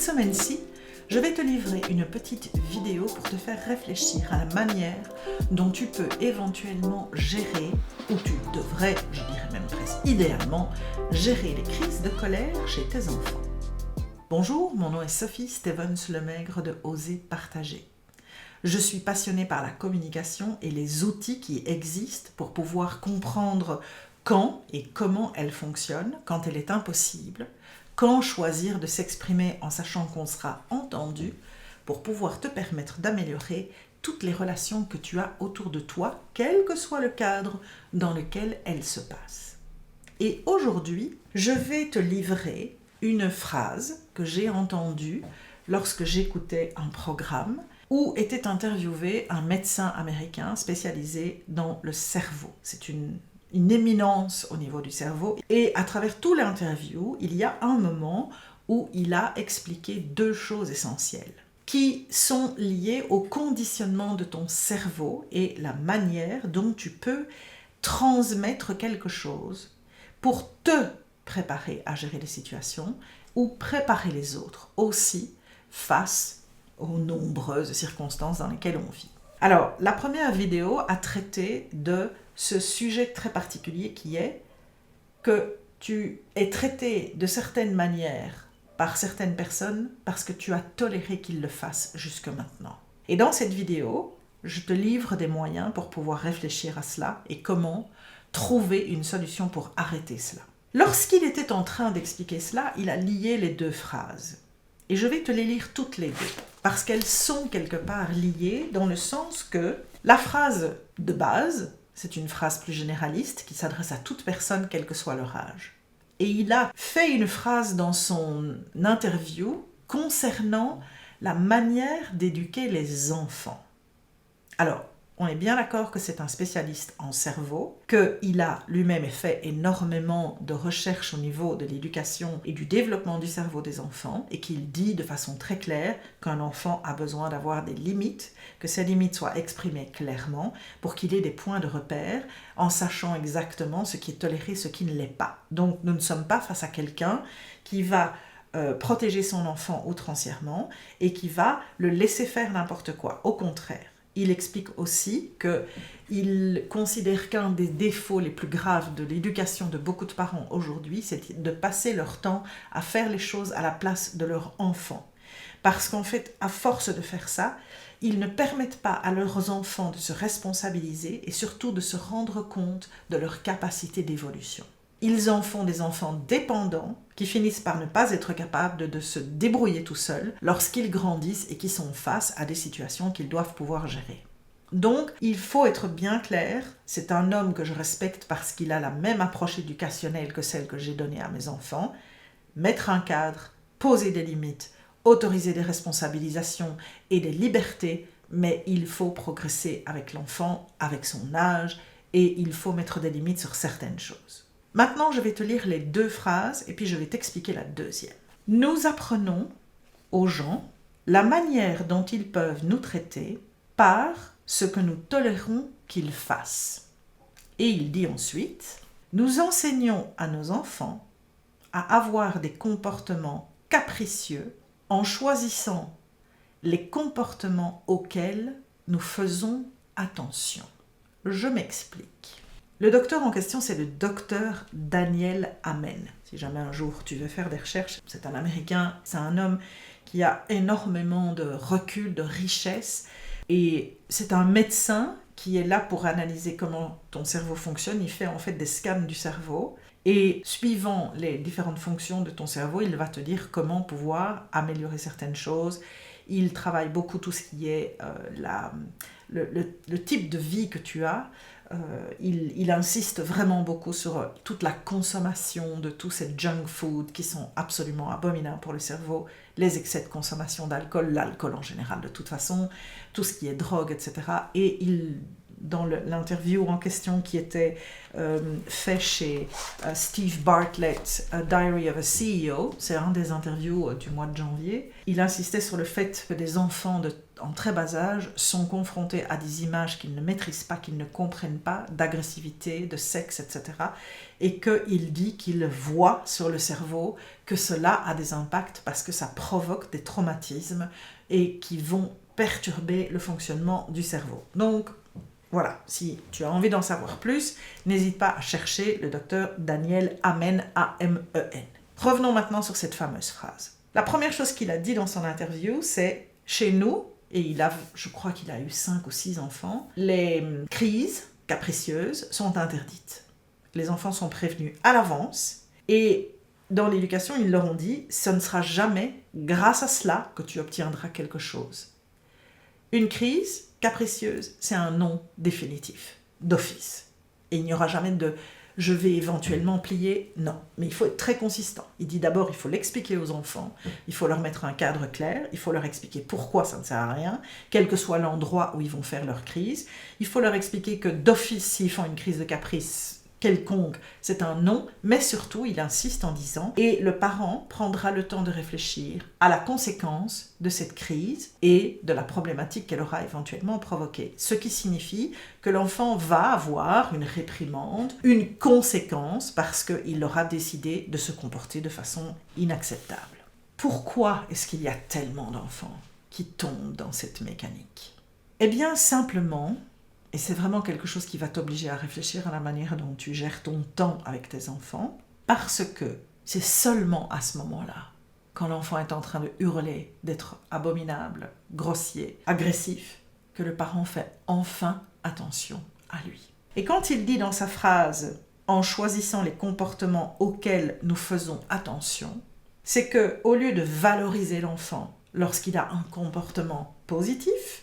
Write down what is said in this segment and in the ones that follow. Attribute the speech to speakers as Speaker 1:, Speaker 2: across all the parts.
Speaker 1: semaine-ci, je vais te livrer une petite vidéo pour te faire réfléchir à la manière dont tu peux éventuellement gérer, ou tu devrais, je dirais même presque idéalement, gérer les crises de colère chez tes enfants. Bonjour, mon nom est Sophie Stevens-Lemaigre de Oser Partager. Je suis passionnée par la communication et les outils qui existent pour pouvoir comprendre quand et comment elle fonctionne, quand elle est impossible, quand choisir de s'exprimer en sachant qu'on sera entendu pour pouvoir te permettre d'améliorer toutes les relations que tu as autour de toi, quel que soit le cadre dans lequel elles se passent. Et aujourd'hui, je vais te livrer une phrase que j'ai entendue lorsque j'écoutais un programme où était interviewé un médecin américain spécialisé dans le cerveau. C'est une éminence au niveau du cerveau. Et à travers tout l'interview, il y a un moment où il a expliqué deux choses essentielles qui sont liées au conditionnement de ton cerveau et la manière dont tu peux transmettre quelque chose pour te préparer à gérer les situations ou préparer les autres aussi face aux nombreuses circonstances dans lesquelles on vit. Alors, la première vidéo a traité de ce sujet très particulier qui est que tu es traité de certaines manières par certaines personnes parce que tu as toléré qu'ils le fassent jusque maintenant. Et dans cette vidéo, je te livre des moyens pour pouvoir réfléchir à cela et comment trouver une solution pour arrêter cela. Lorsqu'il était en train d'expliquer cela, il a lié les deux phrases. Et je vais te les lire toutes les deux, parce qu'elles sont quelque part liées dans le sens que la phrase de base, c'est une phrase plus généraliste qui s'adresse à toute personne, quel que soit leur âge. Et il a fait une phrase dans son interview concernant la manière d'éduquer les enfants. Alors, on est bien d'accord que c'est un spécialiste en cerveau, qu'il a lui-même fait énormément de recherches au niveau de l'éducation et du développement du cerveau des enfants et qu'il dit de façon très claire qu'un enfant a besoin d'avoir des limites, que ces limites soient exprimées clairement pour qu'il ait des points de repère en sachant exactement ce qui est toléré, ce qui ne l'est pas. Donc nous ne sommes pas face à quelqu'un qui va protéger son enfant outrancièrement et qui va le laisser faire n'importe quoi. Au contraire. Il explique aussi qu'il considère qu'un des défauts les plus graves de l'éducation de beaucoup de parents aujourd'hui, c'est de passer leur temps à faire les choses à la place de leur enfant. Parce qu'en fait, à force de faire ça, ils ne permettent pas à leurs enfants de se responsabiliser et surtout de se rendre compte de leur capacité d'évolution. Ils en font des enfants dépendants qui finissent par ne pas être capables de se débrouiller tout seuls lorsqu'ils grandissent et qui sont face à des situations qu'ils doivent pouvoir gérer. Donc, il faut être bien clair, c'est un homme que je respecte parce qu'il a la même approche éducationnelle que celle que j'ai donnée à mes enfants. Mettre un cadre, poser des limites, autoriser des responsabilisations et des libertés, mais il faut progresser avec l'enfant, avec son âge, et il faut mettre des limites sur certaines choses. Maintenant, je vais te lire les deux phrases et puis je vais t'expliquer la deuxième. Nous apprenons aux gens la manière dont ils peuvent nous traiter par ce que nous tolérons qu'ils fassent. Et il dit ensuite, nous enseignons à nos enfants à avoir des comportements capricieux en choisissant les comportements auxquels nous faisons attention. Je m'explique. Le docteur en question, c'est le docteur Daniel Amen. Si jamais un jour tu veux faire des recherches, c'est un Américain, c'est un homme qui a énormément de recul, de richesse. Et c'est un médecin qui est là pour analyser comment ton cerveau fonctionne. Il fait en fait des scans du cerveau. Et suivant les différentes fonctions de ton cerveau, il va te dire comment pouvoir améliorer certaines choses. Il travaille beaucoup tout ce qui est le type de vie que tu as. Il insiste vraiment beaucoup sur toute la consommation de tous ces junk food qui sont absolument abominables pour le cerveau, les excès de consommation d'alcool, l'alcool en général de toute façon, tout ce qui est drogue, etc. Et il dans l'interview en question qui était fait chez Steve Bartlett, A Diary of a CEO, c'est un des interviews du mois de janvier, il insistait sur le fait que des enfants en très bas âge sont confrontés à des images qu'ils ne maîtrisent pas, qu'ils ne comprennent pas, d'agressivité, de sexe, etc. Et qu'il dit qu'il voit sur le cerveau que cela a des impacts parce que ça provoque des traumatismes et qui vont perturber le fonctionnement du cerveau. Donc, voilà, si tu as envie d'en savoir plus, n'hésite pas à chercher le docteur Daniel Amen, A-M-E-N. Revenons maintenant sur cette fameuse phrase. La première chose qu'il a dit dans son interview, c'est « Chez nous », et je crois qu'il a eu 5 ou 6 enfants, les crises capricieuses sont interdites. Les enfants sont prévenus à l'avance, et dans l'éducation, ils leur ont dit « Ce ne sera jamais grâce à cela que tu obtiendras quelque chose ». Une crise capricieuse, c'est un non définitif, d'office. Et il n'y aura jamais de « je vais éventuellement plier », non. Mais il faut être très consistant. Il dit d'abord, il faut l'expliquer aux enfants, il faut leur mettre un cadre clair, il faut leur expliquer pourquoi ça ne sert à rien, quel que soit l'endroit où ils vont faire leur crise. Il faut leur expliquer que d'office, s'ils font une crise de caprice quelconque, c'est un non, mais surtout, il insiste en disant « et le parent prendra le temps de réfléchir à la conséquence de cette crise et de la problématique qu'elle aura éventuellement provoquée ». Ce qui signifie que l'enfant va avoir une réprimande, une conséquence, parce qu'il aura décidé de se comporter de façon inacceptable. Pourquoi est-ce qu'il y a tellement d'enfants qui tombent dans cette mécanique ? Eh bien, simplement, et c'est vraiment quelque chose qui va t'obliger à réfléchir à la manière dont tu gères ton temps avec tes enfants, parce que c'est seulement à ce moment-là, quand l'enfant est en train de hurler, d'être abominable, grossier, agressif, que le parent fait enfin attention à lui. Et quand il dit dans sa phrase « en choisissant les comportements auxquels nous faisons attention », c'est que au lieu de valoriser l'enfant lorsqu'il a un comportement positif,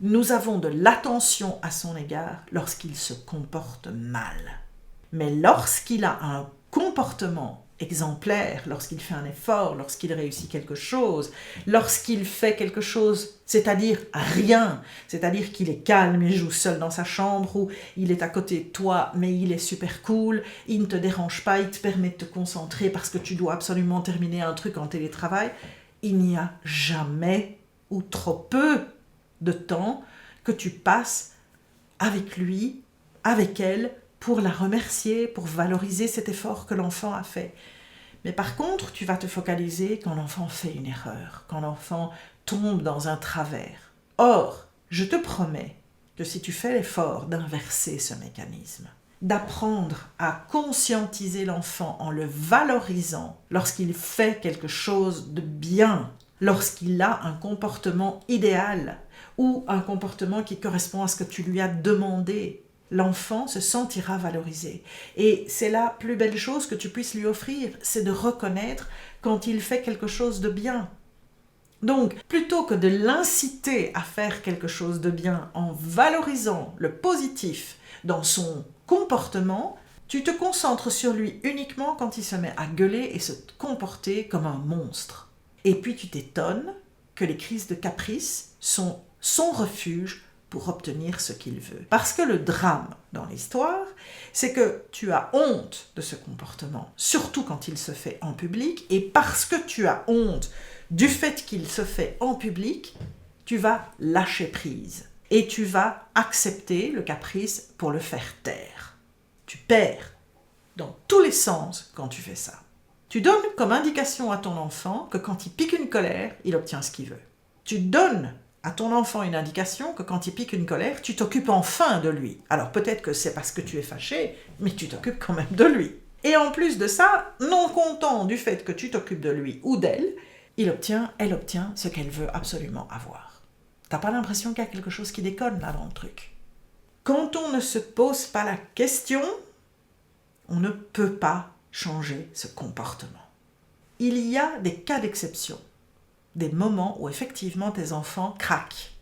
Speaker 1: nous avons de l'attention à son égard lorsqu'il se comporte mal. Mais lorsqu'il a un comportement exemplaire, lorsqu'il fait un effort, lorsqu'il réussit quelque chose, lorsqu'il fait quelque chose, c'est-à-dire rien, c'est-à-dire qu'il est calme, il joue seul dans sa chambre ou il est à côté de toi, mais il est super cool, il ne te dérange pas, il te permet de te concentrer parce que tu dois absolument terminer un truc en télétravail, il n'y a jamais ou trop peu de temps que tu passes avec lui, avec elle, pour la remercier, pour valoriser cet effort que l'enfant a fait. Mais par contre, tu vas te focaliser quand l'enfant fait une erreur, quand l'enfant tombe dans un travers. Or, je te promets que si tu fais l'effort d'inverser ce mécanisme, d'apprendre à conscientiser l'enfant en le valorisant lorsqu'il fait quelque chose de bien, lorsqu'il a un comportement idéal ou un comportement qui correspond à ce que tu lui as demandé, l'enfant se sentira valorisé. Et c'est la plus belle chose que tu puisses lui offrir, c'est de reconnaître quand il fait quelque chose de bien. Donc, plutôt que de l'inciter à faire quelque chose de bien en valorisant le positif dans son comportement, tu te concentres sur lui uniquement quand il se met à gueuler et se comporter comme un monstre. Et puis tu t'étonnes que les crises de caprice sont son refuge pour obtenir ce qu'il veut. Parce que le drame dans l'histoire, c'est que tu as honte de ce comportement, surtout quand il se fait en public, et parce que tu as honte du fait qu'il se fait en public, tu vas lâcher prise et tu vas accepter le caprice pour le faire taire. Tu perds dans tous les sens quand tu fais ça. Tu donnes comme indication à ton enfant que quand il pique une colère, il obtient ce qu'il veut. Tu donnes à ton enfant une indication que quand il pique une colère, tu t'occupes enfin de lui. Alors peut-être que c'est parce que tu es fâché, mais tu t'occupes quand même de lui. Et en plus de ça, non content du fait que tu t'occupes de lui ou d'elle, elle obtient ce qu'elle veut absolument avoir. T'as pas l'impression qu'il y a quelque chose qui déconne là dans le truc? Quand on ne se pose pas la question, on ne peut pas changer ce comportement. Il y a des cas d'exception, des moments où effectivement tes enfants craquent,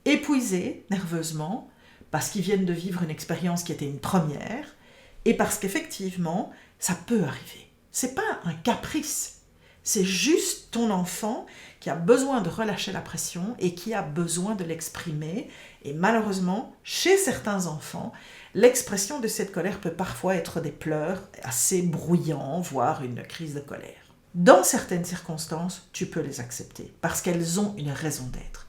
Speaker 1: épuisés nerveusement, parce qu'ils viennent de vivre une expérience qui était une première, et parce qu'effectivement, ça peut arriver. C'est pas un caprice, C'est juste ton enfant qui a besoin de relâcher la pression et qui a besoin de l'exprimer. Et malheureusement, chez certains enfants, l'expression de cette colère peut parfois être des pleurs assez bruyants, voire une crise de colère. Dans certaines circonstances, tu peux les accepter parce qu'elles ont une raison d'être.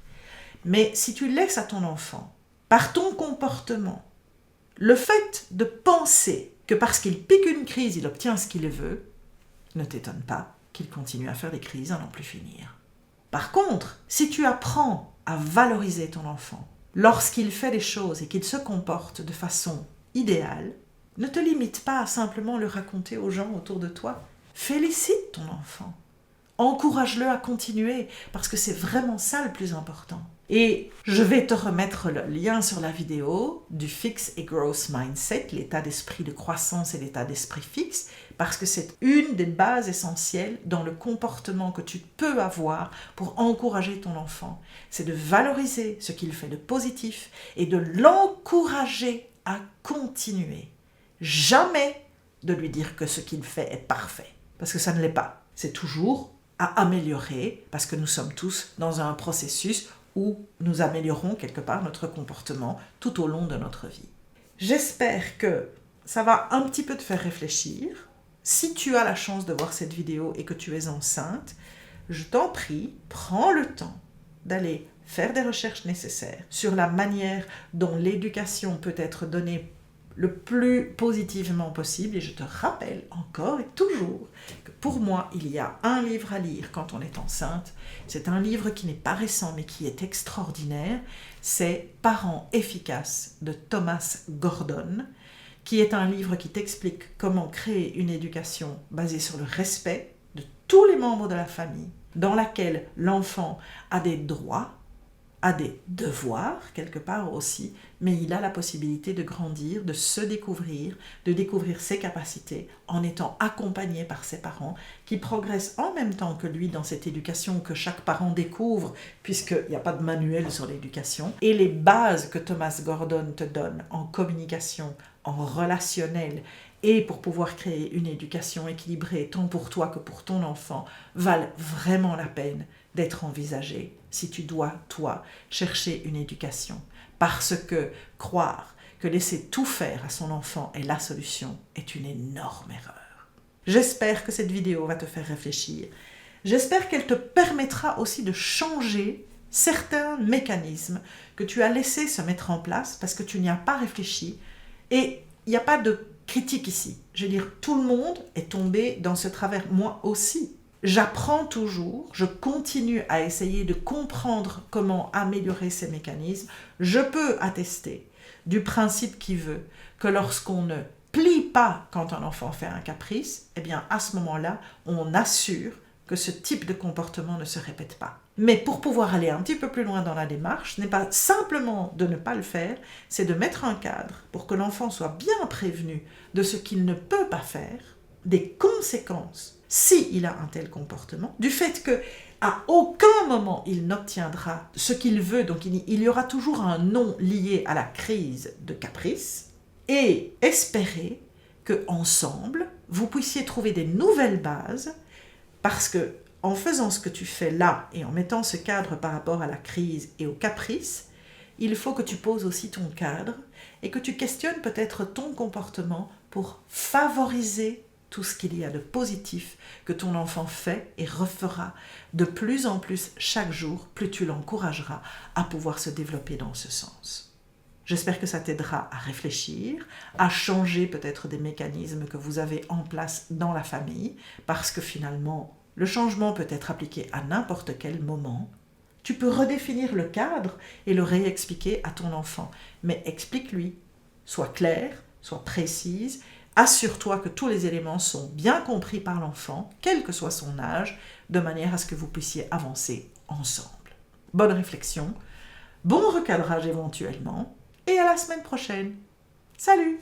Speaker 1: Mais si tu laisses à ton enfant, par ton comportement, le fait de penser que parce qu'il pique une crise, il obtient ce qu'il veut, ne t'étonne pas qu'il continue à faire des crises à n'en plus finir. Par contre, si tu apprends à valoriser ton enfant, lorsqu'il fait des choses et qu'il se comporte de façon idéale, ne te limite pas à simplement le raconter aux gens autour de toi. Félicite ton enfant. Encourage-le à continuer parce que c'est vraiment ça le plus important. Et je vais te remettre le lien sur la vidéo du Fix et Growth Mindset, l'état d'esprit de croissance et l'état d'esprit fixe, parce que c'est une des bases essentielles dans le comportement que tu peux avoir pour encourager ton enfant. C'est de valoriser ce qu'il fait de positif et de l'encourager à continuer. Jamais de lui dire que ce qu'il fait est parfait, parce que ça ne l'est pas. C'est toujours à améliorer, parce que nous sommes tous dans un processus où nous améliorons quelque part notre comportement tout au long de notre vie. J'espère que ça va un petit peu te faire réfléchir. Si tu as la chance de voir cette vidéo et que tu es enceinte, je t'en prie, prends le temps d'aller faire des recherches nécessaires sur la manière dont l'éducation peut être donnée le plus positivement possible. Et je te rappelle encore et toujours que pour moi, il y a un livre à lire quand on est enceinte. C'est un livre qui n'est pas récent mais qui est extraordinaire. C'est « Parents efficaces » de Thomas Gordon, qui est un livre qui t'explique comment créer une éducation basée sur le respect de tous les membres de la famille, dans laquelle l'enfant a des droits, a des devoirs quelque part aussi, mais il a la possibilité de grandir, de se découvrir, de découvrir ses capacités en étant accompagné par ses parents qui progressent en même temps que lui dans cette éducation que chaque parent découvre, puisqu'il n'y a pas de manuel sur l'éducation. Et les bases que Thomas Gordon te donne en communication, en relationnel et pour pouvoir créer une éducation équilibrée tant pour toi que pour ton enfant valent vraiment la peine d'être envisagées si tu dois, toi, chercher une éducation. Parce que croire que laisser tout faire à son enfant est la solution est une énorme erreur. J'espère que cette vidéo va te faire réfléchir. J'espère qu'elle te permettra aussi de changer certains mécanismes que tu as laissés se mettre en place parce que tu n'y as pas réfléchi. Et il n'y a pas de critique ici. Je veux dire, tout le monde est tombé dans ce travers, moi aussi. J'apprends toujours, je continue à essayer de comprendre comment améliorer ces mécanismes. Je peux attester du principe qui veut que lorsqu'on ne plie pas quand un enfant fait un caprice, eh bien à ce moment-là, on assure que ce type de comportement ne se répète pas. Mais pour pouvoir aller un petit peu plus loin dans la démarche, ce n'est pas simplement de ne pas le faire, c'est de mettre un cadre pour que l'enfant soit bien prévenu de ce qu'il ne peut pas faire, des conséquences s'il a un tel comportement, du fait qu'à aucun moment il n'obtiendra ce qu'il veut, donc il y aura toujours un non lié à la crise de caprice, et espérer qu'ensemble, vous puissiez trouver des nouvelles bases, parce que en faisant ce que tu fais là et en mettant ce cadre par rapport à la crise et au caprice, il faut que tu poses aussi ton cadre et que tu questionnes peut-être ton comportement pour favoriser tout ce qu'il y a de positif que ton enfant fait et refera de plus en plus chaque jour, plus tu l'encourageras à pouvoir se développer dans ce sens. J'espère que ça t'aidera à réfléchir, à changer peut-être des mécanismes que vous avez en place dans la famille, parce que finalement, le changement peut être appliqué à n'importe quel moment. Tu peux redéfinir le cadre et le réexpliquer à ton enfant, mais explique-lui, sois claire, sois précise. Assure-toi que tous les éléments sont bien compris par l'enfant, quel que soit son âge, de manière à ce que vous puissiez avancer ensemble. Bonne réflexion, bon recadrage éventuellement, et à la semaine prochaine. Salut!